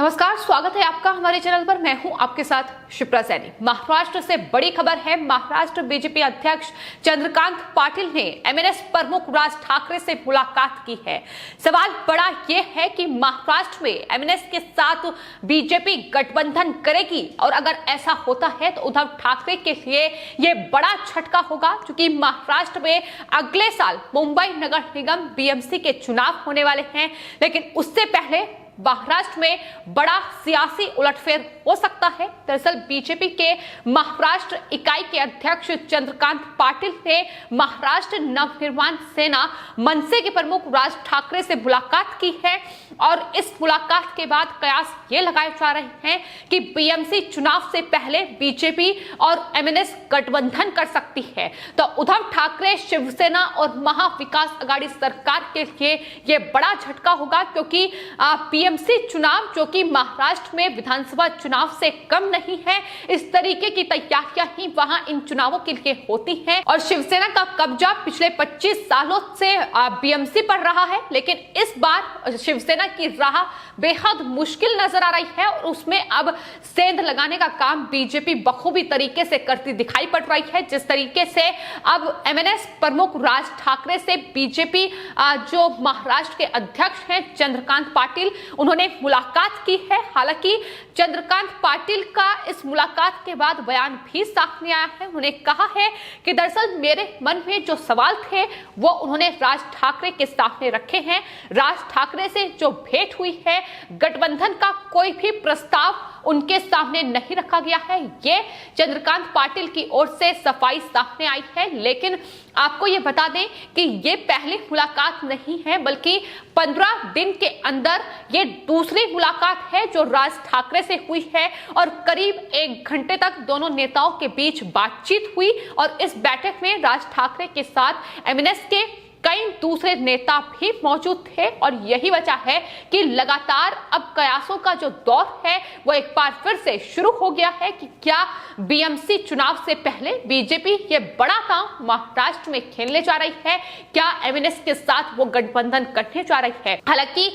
नमस्कार, स्वागत है आपका हमारे चैनल पर। मैं हूं आपके साथ शिप्रा सैनी। महाराष्ट्र से बड़ी खबर है। महाराष्ट्र बीजेपी अध्यक्ष चंद्रकांत पाटिल ने एमएनएस प्रमुख राज ठाकरे से मुलाकात की है। सवाल बड़ा यह है कि महाराष्ट्र में एमएनएस के साथ बीजेपी गठबंधन करेगी, और अगर ऐसा होता है तो उद्धव ठाकरे के लिए यह बड़ा झटका होगा, क्योंकि महाराष्ट्र में अगले साल मुंबई नगर निगम बीएमसी के चुनाव होने वाले हैं। लेकिन उससे पहले महाराष्ट्र में बड़ा सियासी उलटफेर हो सकता है। दरअसल बीजेपी के महाराष्ट्र इकाई के अध्यक्ष चंद्रकांत पाटिल ने महाराष्ट्र नवनिर्माण सेना मनसे के प्रमुख राज ठाकरे से मुलाकात की है, और इस मुलाकात के बाद कयास ये लगाए जा रहे हैं कि बीएमसी चुनाव से पहले बीजेपी और एमएनएस गठबंधन कर सकती है। तो उद्धव ठाकरे, शिवसेना और महाविकास आघाड़ी सरकार के लिए यह बड़ा झटका होगा, क्योंकि बीएमसी चुनाव, जो कि महाराष्ट्र में विधानसभा चुनाव से कम नहीं है, इस तरीके की तैयारियां ही वहां इन चुनावों के लिए होती हैं। और शिवसेना का कब्जा पिछले 25 सालों से बीएमसी पर रहा है, लेकिन इस बार शिवसेना की राह बेहद मुश्किल नजर आ रही है, और उसमें अब सेंध लगाने का काम बीजेपी बखूबी तरीके से करती दिखाई पड़ रही है। जिस तरीके से अब एमएनएस प्रमुख राज ठाकरे से बीजेपी जो महाराष्ट्र के अध्यक्ष हैं चंद्रकांत पाटिल, उन्होंने मुलाकात की है। हालांकि चंद्रकांत पाटिल का इस मुलाकात के बाद बयान भी सामने आया है। उन्होंने कहा है कि दरअसल मेरे मन में जो सवाल थे वो उन्होंने राज ठाकरे के सामने रखे हैं। राज ठाकरे से जो भेंट हुई है, गठबंधन का कोई भी प्रस्ताव उनके सामने नहीं रखा गया है, ये चंद्रकांत पाटिल की ओर से सफाई सामने आई है। लेकिन आपको ये बता दें कि ये पहली मुलाकात नहीं है, बल्कि 15 दिन के अंदर ये दूसरी मुलाकात है जो राज ठाकरे से हुई है, और करीब 1 घंटे तक दोनों नेताओं के बीच बातचीत हुई। और इस बैठक में राज ठाकरे के साथ एमएनएस के कई दूसरे नेता भी मौजूद थे, और यही वजह है कि लगातार अब कयासों का जो दौर है वो एक बार फिर से शुरू हो गया है कि क्या बीएमसी चुनाव से पहले बीजेपी ये बड़ा काम महाराष्ट्र में खेलने जा रही है, क्या एमएनएस के साथ वो गठबंधन करने जा रही है। हालांकि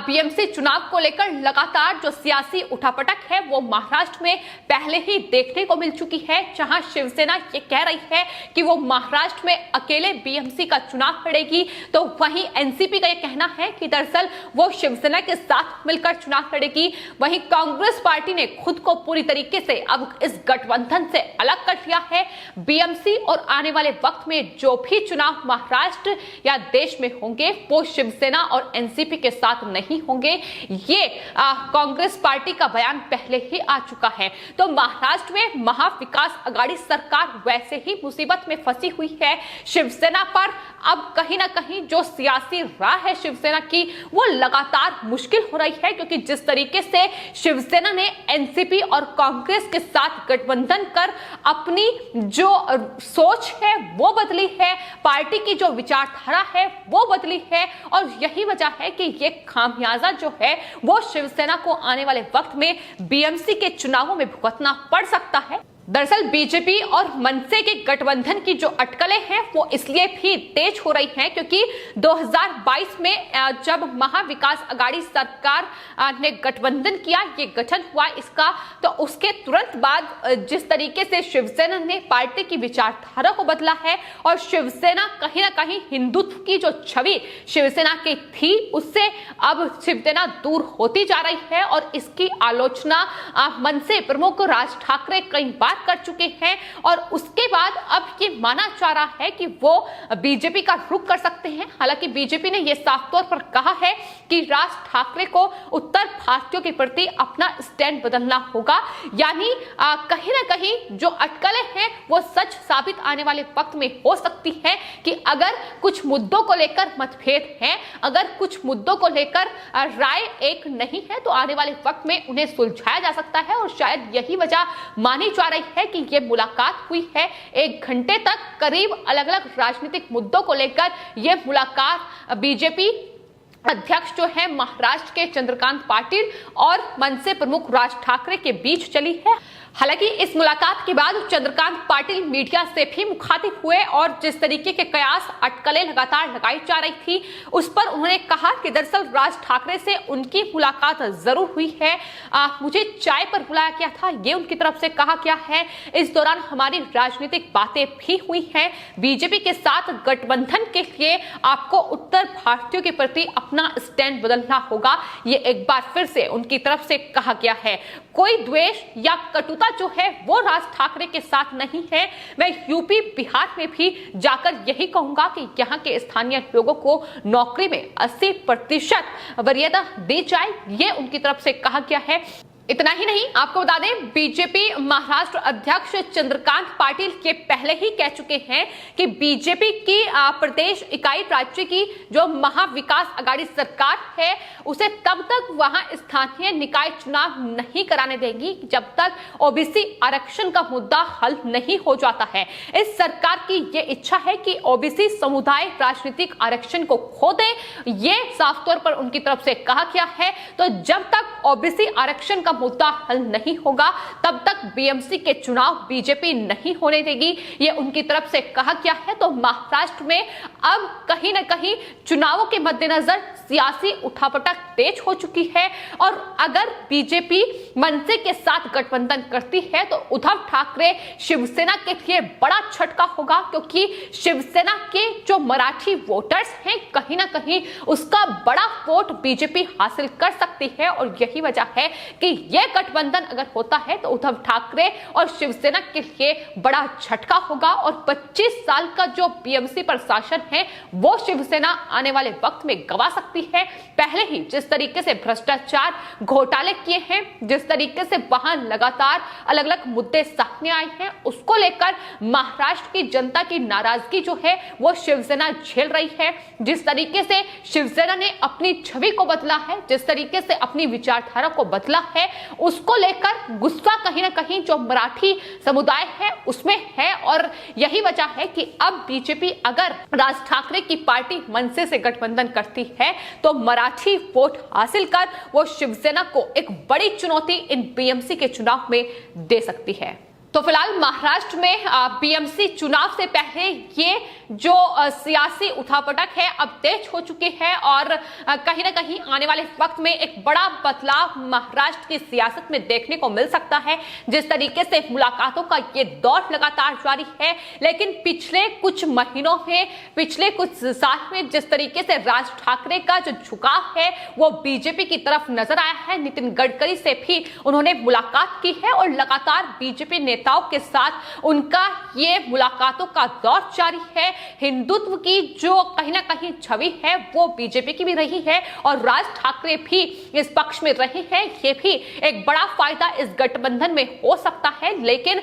बीएमसी चुनाव को लेकर लगातार जो सियासी उठापटक है वो महाराष्ट्र में पहले ही देखने को मिल चुकी है, जहां शिवसेना ये कह रही है कि वो महाराष्ट्र में अकेले बीएमसी का चुनाव तो वहीं एनसीपी का यह कहना है कि दरअसल वो शिवसेना के साथ मिलकर चुनाव लड़ेगी। वहीं कांग्रेस पार्टी ने खुद को पूरी तरीके से अब इस गठबंधन से अलग कर लिया है। बीएमसी और आने वाले वक्त में जो भी चुनाव महाराष्ट्र या देश में होंगे वो शिवसेना और एनसीपी के साथ नहीं होंगे। ये कांग्रेस पार्टी का बयान पहले ही आ चुका है। तो महाराष्ट्र में महाविकास आघाड़ी सरकार वैसे ही मुसीबत में फंसी हुई है। शिवसेना पर अब कहीं ना कहीं जो सियासी राह है शिवसेना की वो लगातार मुश्किल हो रही है, क्योंकि जिस तरीके से शिवसेना ने एनसीपी और कांग्रेस के साथ गठबंधन कर अपनी जो सोच है वो बदली है, पार्टी की जो विचारधारा है वो बदली है, और यही वजह है कि ये खामियाजा जो है वो शिवसेना को आने वाले वक्त में बीएमसी के चुनावों में भुगतना पड़ सकता है। दरअसल बीजेपी और मनसे के गठबंधन की जो अटकलें हैं वो इसलिए भी तेज हो रही हैं, क्योंकि 2022 में जब महाविकास आघाड़ी सरकार ने गठबंधन किया, ये गठन हुआ इसका, तो उसके तुरंत बाद जिस तरीके से शिवसेना ने पार्टी की विचारधारा को बदला है, और शिवसेना कहीं ना कहीं हिंदुत्व की जो छवि शिवसेना की थी उससे अब शिवसेना दूर होती जा रही है, और इसकी आलोचना मनसे प्रमुख राज ठाकरे कई बार कर चुके हैं। और उसके बाद अब ये माना जा रहा है कि वो बीजेपी का रुख कर सकते हैं। हालांकि बीजेपी ने यह साफ तौर पर कहा है कि राज ठाकरे को उत्तर भारतीयों के प्रति अपना स्टैंड बदलना होगा, यानी कहीं ना कहीं जो अटकलें हैं वो सच साबित आने वाले वक्त में हो सकती है कि अगर कुछ मुद्दों को लेकर मतभेद हैं, अगर कुछ मुद्दों को लेकर राय एक नहीं है, तो आने वाले वक्त में उन्हें सुलझाया जा सकता है। और शायद यही वजह मानी जा रही है कि यह मुलाकात हुई है। 1 घंटे तक करीब अलग अलग राजनीतिक मुद्दों को लेकर यह मुलाकात बीजेपी अध्यक्ष जो है महाराष्ट्र के चंद्रकांत पाटिल और मनसे प्रमुख राज ठाकरे के बीच चली है। हालांकि इस मुलाकात के बाद चंद्रकांत पाटिल मीडिया से भी मुखातिब हुए और जिस तरीके के कयास अटकलें लगातार लगाई जा रही थी उस पर उन्होंने कहा कि दरअसल राज ठाकरे से उनकी मुलाकात जरूर हुई है। मुझे चाय पर बुलाया गया था, ये उनकी तरफ से कहा गया है। इस दौरान हमारी राजनीतिक बातें भी हुई हैं। बीजेपी के साथ गठबंधन के लिए आपको उत्तर भारतीयों के प्रति अपना स्टैंड बदलना होगा, ये एक बार फिर से उनकी तरफ से कहा गया है। कोई द्वेष या कटुता जो है वो राज ठाकरे के साथ नहीं है। मैं यूपी बिहार में भी जाकर यही कहूंगा कि यहाँ के स्थानीय लोगों को नौकरी में 80% वरीयता दी जाए, ये उनकी तरफ से कहा गया है। इतना ही नहीं, आपको बता दें बीजेपी महाराष्ट्र अध्यक्ष चंद्रकांत पाटिल के पहले ही कह चुके हैं कि बीजेपी की प्रदेश इकाई राज्य की जो महाविकास अघाड़ी सरकार है उसे तब तक वहां स्थानीय निकाय चुनाव नहीं कराने देगी जब तक ओबीसी आरक्षण का मुद्दा हल नहीं हो जाता है। इस सरकार की ये इच्छा है कि ओबीसी समुदाय राजनीतिक आरक्षण को खो दे, ये साफ तौर पर उनकी तरफ से कहा गया है। तो जब तक ओबीसी आरक्षण का मुद्दा हल नहीं होगा तब तक बीएमसी के चुनाव बीजेपी नहीं होने देगी, ये उनकी तरफ से कहा गया है। तो महाराष्ट्र में अब कहीं ना कहीं चुनावों के मद्देनजर सियासी उठापटक तेज हो चुकी है और अगर बीजेपी मनसे के साथ गठबंधन करती है तो उद्धव ठाकरे शिवसेना के लिए बड़ा झटका होगा, क्योंकि शिवसेना के जो मराठी वोटर्स हैं कहीं ना कहीं उसका बड़ा वोट बीजेपी हासिल कर सकती है और यही वजह है कि यह गठबंधन अगर होता है तो उद्धव ठाकरे और शिवसेना के लिए बड़ा झटका होगा और 25 साल का जो बीएमसी प्रशासन है वो शिवसेना आने वाले वक्त में गवा सकती है। पहले ही जिस तरीके से भ्रष्टाचार घोटाले किए हैं, जिस तरीके से वहां लगातार अलग अलग मुद्दे सामने आए हैं, उसको लेकर महाराष्ट्र की जनता की नाराजगी जो है वो शिवसेना झेल रही है। जिस तरीके से शिवसेना ने अपनी छवि को बदला है, जिस तरीके से अपनी विचारधारा को बदला है, उसको लेकर गुस्सा कहीं ना कहीं जो मराठी समुदाय है उसमें है और यही वजह है कि अब बीजेपी अगर राज ठाकरे की पार्टी मनसे से गठबंधन करती है तो मराठी वोट हासिल कर वो शिवसेना को एक बड़ी चुनौती इन बीएमसी के चुनाव में दे सकती है। तो फिलहाल महाराष्ट्र में बीएमसी चुनाव से पहले ये जो सियासी उठापटक है अब तेज हो चुकी है और कहीं ना कहीं आने वाले वक्त में एक बड़ा बदलाव महाराष्ट्र की सियासत में देखने को मिल सकता है। जिस तरीके से मुलाकातों का ये दौर लगातार जारी है, लेकिन पिछले कुछ महीनों में, पिछले कुछ साल में जिस तरीके से राज ठाकरे का जो झुकाव है वो बीजेपी की तरफ नजर आया है। नितिन गडकरी से भी उन्होंने मुलाकात की है और लगातार बीजेपी नेताओं के साथ उनका ये मुलाकातों का दौर जारी है। हिंदुत्व की जो कहीं ना कहीं छवि है वो बीजेपी की भी रही है और राज ठाकरे भी इस पक्ष में रहे हैं। ये भी एक बड़ा फायदा इस गठबंधन में हो सकता है, लेकिन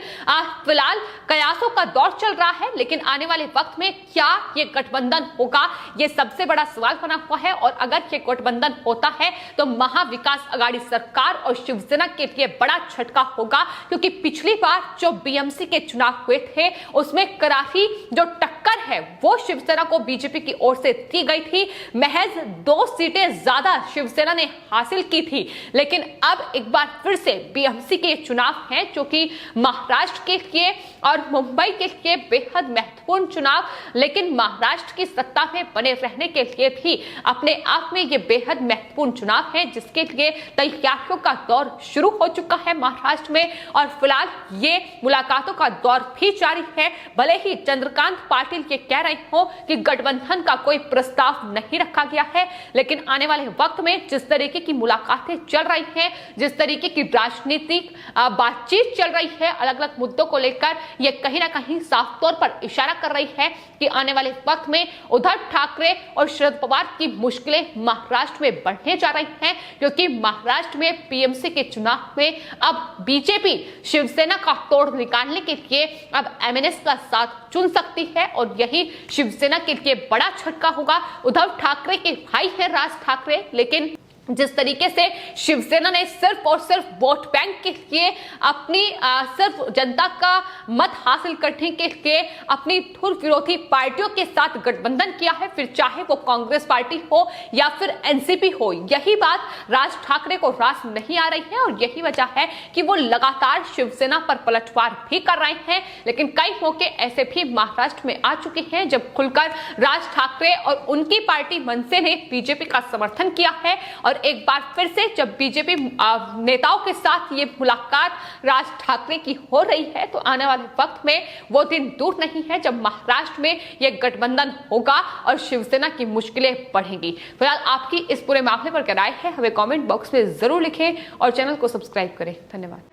फिलहाल कयासों का दौर चल रहा है। लेकिन आने वाले वक्त में क्या ये गठबंधन होगा, ये सबसे बड़ा सवाल बना हुआ है और अगर ये गठबंधन होता है तो महाविकास अघाड़ी सरकार और शिवसेना के लिए बड़ा झटका होगा, क्योंकि पिछली बार जो बीएमसी के चुनाव हुए थे उसमें करारी जो टक्कर है वो शिवसेना को बीजेपी की ओर से दी गई थी। महज 2 सीटें ज्यादा शिवसेना ने हासिल की थी, लेकिन अब एक बार फिर से बीएमसी के चुनाव हैं जो कि महाराष्ट्र के लिए और मुंबई के लिए बेहद महत्वपूर्ण चुनाव, लेकिन महाराष्ट्र की सत्ता में बने रहने के लिए भी अपने आप में ये बेहद महत्वपूर्ण चुनाव है, जिसके लिए तैयारियों का दौर शुरू हो चुका है महाराष्ट्र में और फिलहाल ये मुलाकातों का दौर भी जारी है। भले ही चंद्रकांत पाटिल ये कह रहे हो कि गठबंधन का कोई प्रस्ताव नहीं रखा गया है, लेकिन आने वाले वक्त में जिस तरीके की मुलाकातें चल रही हैं, जिस तरीके की राजनीतिक बातचीत चल रही है अलग अलग मुद्दों को लेकर, ये कहीं ना कहीं साफ तौर पर इशारा कर रही है कि आने वाले वक्त में उद्धव ठाकरे और शरद पवार की मुश्किलें महाराष्ट्र में बढ़ने जा रही हैं, क्योंकि महाराष्ट्र में पीएमसी के चुनाव में अब बीजेपी शिवसेना का तोड़ निकालने के लिए अब एमएनएस का साथ चुन सकती है और यही शिवसेना के लिए बड़ा झटका होगा। उद्धव ठाकरे के भाई है राज ठाकरे, लेकिन जिस तरीके से शिवसेना ने सिर्फ और सिर्फ वोट बैंक के लिए अपनी सिर्फ जनता का मत हासिल करने के लिए अपनी धुर विरोधी पार्टियों के साथ गठबंधन किया है, फिर चाहे वो कांग्रेस पार्टी हो या फिर एनसीपी हो, यही बात राज ठाकरे को रास नहीं आ रही है और यही वजह है कि वो लगातार शिवसेना पर पलटवार भी कर रहे हैं। लेकिन कई मौके ऐसे भी महाराष्ट्र में आ चुके हैं जब खुलकर राज ठाकरे और उनकी पार्टी मनसे ने बीजेपी का समर्थन किया है और एक बार फिर से जब बीजेपी नेताओं के साथ ये मुलाकात राज ठाकरे की हो रही है तो आने वाले वक्त में वो दिन दूर नहीं है जब महाराष्ट्र में ये गठबंधन होगा और शिवसेना की मुश्किलें बढ़ेंगी। फिलहाल आपकी इस पूरे मामले पर क्या राय है हमें कमेंट बॉक्स में जरूर लिखें और चैनल को सब्सक्राइब करें। धन्यवाद।